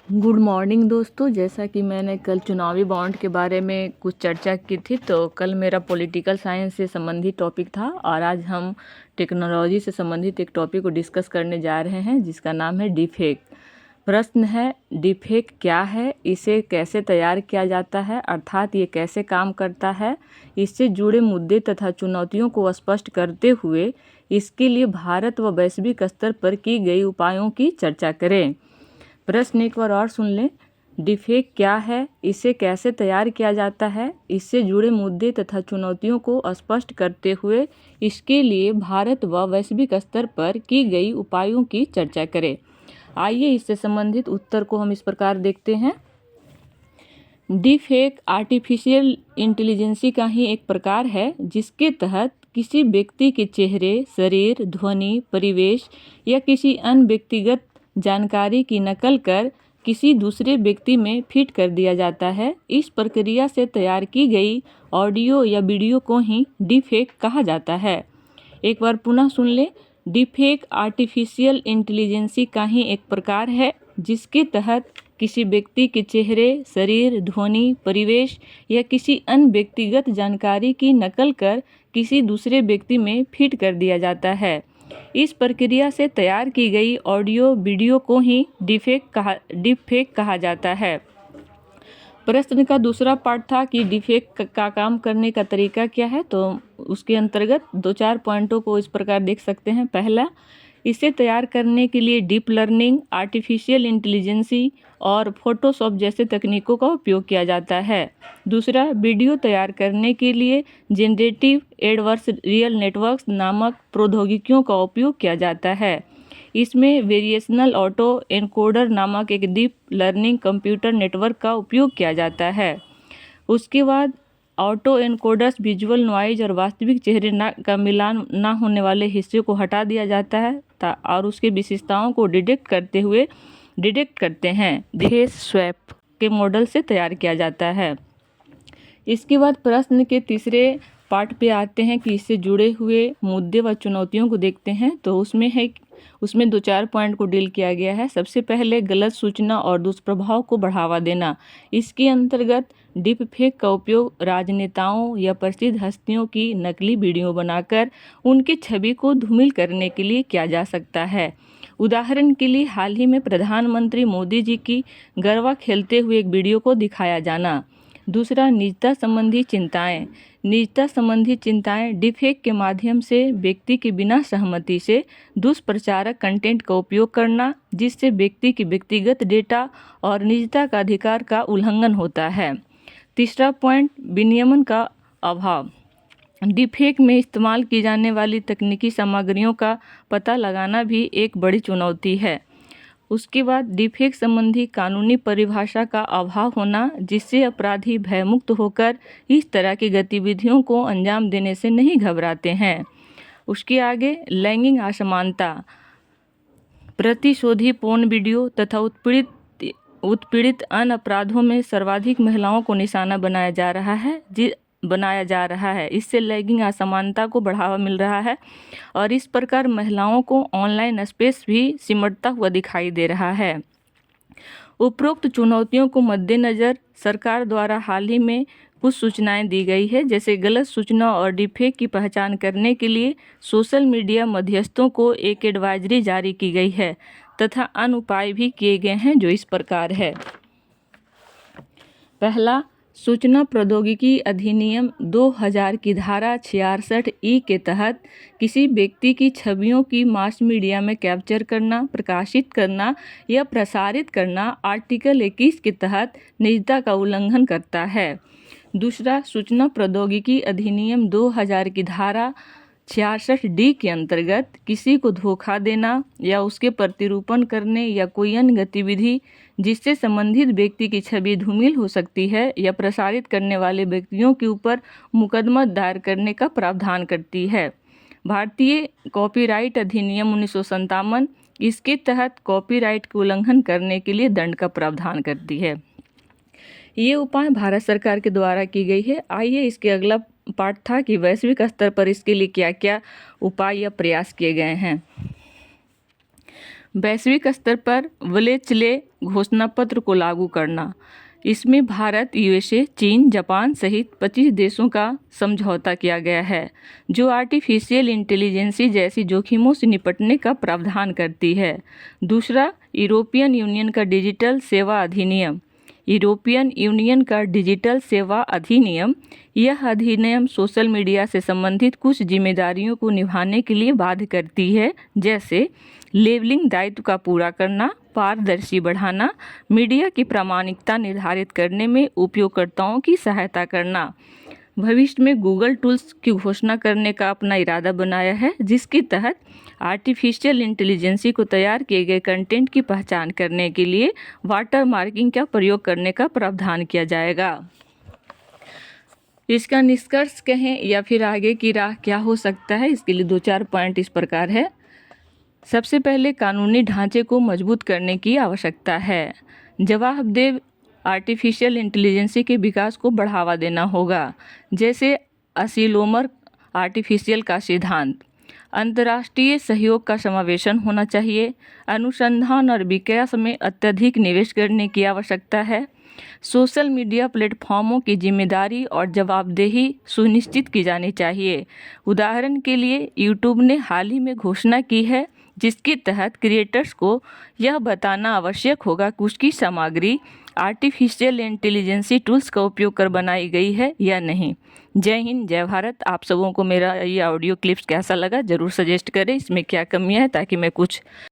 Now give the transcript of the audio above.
Good morning दोस्तों। जैसा कि मैंने कल चुनावी बॉन्ड के बारे में कुछ चर्चा की थी, तो कल मेरा पॉलिटिकल साइंस से संबंधित टॉपिक था और आज हम टेक्नोलॉजी से संबंधित एक टॉपिक को डिस्कस करने जा रहे हैं जिसका नाम है डीफेक। प्रश्न है, डीफेक क्या है, इसे कैसे तैयार किया जाता है, अर्थात ये कैसे काम करता है। इससे जुड़े मुद्दे तथा चुनौतियों को स्पष्ट करते हुए इसके लिए भारत व वैश्विक स्तर पर की गई उपायों की चर्चा करें। प्रश्न एक बार और सुन लें। डिफेक क्या है, इसे कैसे तैयार किया जाता है, इससे जुड़े मुद्दे तथा चुनौतियों को स्पष्ट करते हुए इसके लिए भारत व वैश्विक स्तर पर की गई उपायों की चर्चा करें। आइए इससे संबंधित उत्तर को हम इस प्रकार देखते हैं। डीफेक आर्टिफिशियल इंटेलिजेंसी का ही एक प्रकार है जिसके तहत किसी व्यक्ति के चेहरे, शरीर, ध्वनि, परिवेश या किसी अन्य व्यक्तिगत जानकारी की नकल कर किसी दूसरे व्यक्ति में फिट कर दिया जाता है। इस प्रक्रिया से तैयार की गई ऑडियो या वीडियो को ही डीफेक कहा जाता है। एक बार पुनः सुन लें। डीफेक आर्टिफिशियल इंटेलिजेंसी का ही एक प्रकार है जिसके तहत किसी व्यक्ति के चेहरे, शरीर, ध्वनि, परिवेश या किसी अन्य व्यक्तिगत जानकारी की नकल कर किसी दूसरे व्यक्ति में फिट कर दिया जाता है। इस प्रक्रिया से तैयार की गई ऑडियो वीडियो को ही डीफेक कहा जाता है। प्रश्न का दूसरा पार्ट था कि डीफेक का काम करने का तरीका क्या है, तो उसके अंतर्गत 2-4 पॉइंटों को इस प्रकार देख सकते हैं। पहला, इसे तैयार करने के लिए डीप लर्निंग, आर्टिफिशियल इंटेलिजेंसी और फोटोशॉप जैसे तकनीकों का उपयोग किया जाता है। दूसरा, वीडियो तैयार करने के लिए जनरेटिव एडवर्सरियल नेटवर्क्स नामक प्रौद्योगिकियों का उपयोग किया जाता है। इसमें वेरिएशनल ऑटो एनकोडर नामक एक डीप लर्निंग कंप्यूटर नेटवर्क का उपयोग किया जाता है। उसके बाद ऑटो एनकोडर्स विजुअल नॉइज और वास्तविक चेहरे का मिलान ना होने वाले हिस्से को हटा दिया जाता है और उसके विशेषताओं को डिटेक्ट करते हैं। फेस स्वैप के मॉडल से तैयार किया जाता है। इसके बाद प्रश्न के तीसरे पार्ट पे आते हैं कि इससे जुड़े हुए मुद्दे व चुनौतियों को देखते हैं। तो उसमें 2-4 पॉइंट को डील किया गया है। सबसे पहले, गलत सूचना और दुष्प्रभाव को बढ़ावा देना। इसके अंतर्गत डीप फेक का उपयोग राजनेताओं या प्रसिद्ध हस्तियों की नकली वीडियो बनाकर उनकी छवि को धूमिल करने के लिए किया जा सकता है। उदाहरण के लिए हाल ही में प्रधानमंत्री मोदी जी की गरबा खेलते हुए एक वीडियो को दिखाया जाना। दूसरा, निजता संबंधी चिंताएं। निजता संबंधी चिंताएं डीफेक के माध्यम से व्यक्ति के बिना सहमति से दुष्प्रचारक कंटेंट का उपयोग करना, जिससे व्यक्ति की व्यक्तिगत डेटा और निजता का अधिकार का उल्लंघन होता है। तीसरा पॉइंट, विनियमन का अभाव। डीफेक में इस्तेमाल की जाने वाली तकनीकी सामग्रियों का पता लगाना भी एक बड़ी चुनौती है। उसके बाद, डीफेक संबंधी कानूनी परिभाषा का अभाव होना, जिससे अपराधी भयमुक्त होकर इस तरह की गतिविधियों को अंजाम देने से नहीं घबराते हैं। उसके आगे, लैंगिक असमानता। प्रतिशोधी पोर्न वीडियो तथा उत्पीड़ित अन्य अपराधों में सर्वाधिक महिलाओं को निशाना बनाया जा रहा है। इससे लैंगिक असमानता को बढ़ावा मिल रहा है और इस प्रकार महिलाओं को ऑनलाइन स्पेस भी सिमटता हुआ दिखाई दे रहा है। उपरोक्त चुनौतियों को मद्देनजर सरकार द्वारा हाल ही में कुछ सूचनाएं दी गई है, जैसे गलत सूचना और डीफेक की पहचान करने के लिए सोशल मीडिया मध्यस्थों को एक एडवाइजरी जारी की गई है तथा अन्य उपाय भी किए गए हैं जो इस प्रकार है। पहला, सूचना प्रौद्योगिकी अधिनियम 2000 की धारा 66(e) के तहत किसी व्यक्ति की छवियों की मास मीडिया में कैप्चर करना, प्रकाशित करना या प्रसारित करना आर्टिकल 21 के तहत निजता का उल्लंघन करता है। दूसरा, सूचना प्रौद्योगिकी अधिनियम 2000 की धारा 66(d) के अंतर्गत किसी को धोखा देना या उसके प्रतिरूपण करने या कोई अन्य गतिविधि जिससे संबंधित व्यक्ति की छवि धूमिल हो सकती है या प्रसारित करने वाले व्यक्तियों के ऊपर मुकदमा दायर करने का प्रावधान करती है। भारतीय कॉपीराइट अधिनियम 1957 इसके तहत कॉपीराइट के उल्लंघन करने के लिए दंड का प्रावधान करती है। ये उपाय भारत सरकार के द्वारा की गई है। आइए इसके अगला पार्ट था कि वैश्विक स्तर पर इसके लिए क्या क्या उपाय या प्रयास किए गए हैं। वैश्विक स्तर पर वलेचले घोषणा पत्र को लागू करना। इसमें भारत, यूएसए, चीन, जापान सहित 25 देशों का समझौता किया गया है, जो आर्टिफिशियल इंटेलिजेंसी जैसी जोखिमों से निपटने का प्रावधान करती है। दूसरा, यूरोपियन यूनियन का डिजिटल सेवा अधिनियम। यूरोपियन यूनियन का डिजिटल सेवा अधिनियम, यह अधिनियम सोशल मीडिया से संबंधित कुछ जिम्मेदारियों को निभाने के लिए बाध्य करती है, जैसे लेबलिंग दायित्व का पूरा करना, पारदर्शी बढ़ाना, मीडिया की प्रामाणिकता निर्धारित करने में उपयोगकर्ताओं की सहायता करना। भविष्य में गूगल टूल्स की घोषणा करने का अपना इरादा बनाया है, जिसके तहत आर्टिफिशियल इंटेलिजेंसी को तैयार किए गए कंटेंट की पहचान करने के लिए वाटर मार्किंग का प्रयोग करने का प्रावधान किया जाएगा। इसका निष्कर्ष कहें या फिर आगे की राह क्या हो सकता है, इसके लिए 2-4 पॉइंट इस प्रकार है। सबसे पहले कानूनी ढांचे को मजबूत करने की आवश्यकता है। जवाबदेह आर्टिफिशियल इंटेलिजेंसी के विकास को बढ़ावा देना होगा, जैसे असिलोमर आर्टिफिशियल का सिद्धांत। अंतर्राष्ट्रीय सहयोग का समावेशन होना चाहिए। अनुसंधान और विकास में अत्यधिक निवेश करने की आवश्यकता है। सोशल मीडिया प्लेटफॉर्मों की जिम्मेदारी और जवाबदेही सुनिश्चित की जानी चाहिए। उदाहरण के लिए यूट्यूब ने हाल ही में घोषणा की है, जिसके तहत क्रिएटर्स को यह बताना आवश्यक होगा कि उसकी सामग्री आर्टिफिशियल इंटेलिजेंसी टूल्स का उपयोग कर बनाई गई है या नहीं। जय हिंद, जय भारत। आप सबों को मेरा ये ऑडियो क्लिप्स कैसा लगा ज़रूर सजेस्ट करें, इसमें क्या कमियां है, ताकि मैं कुछ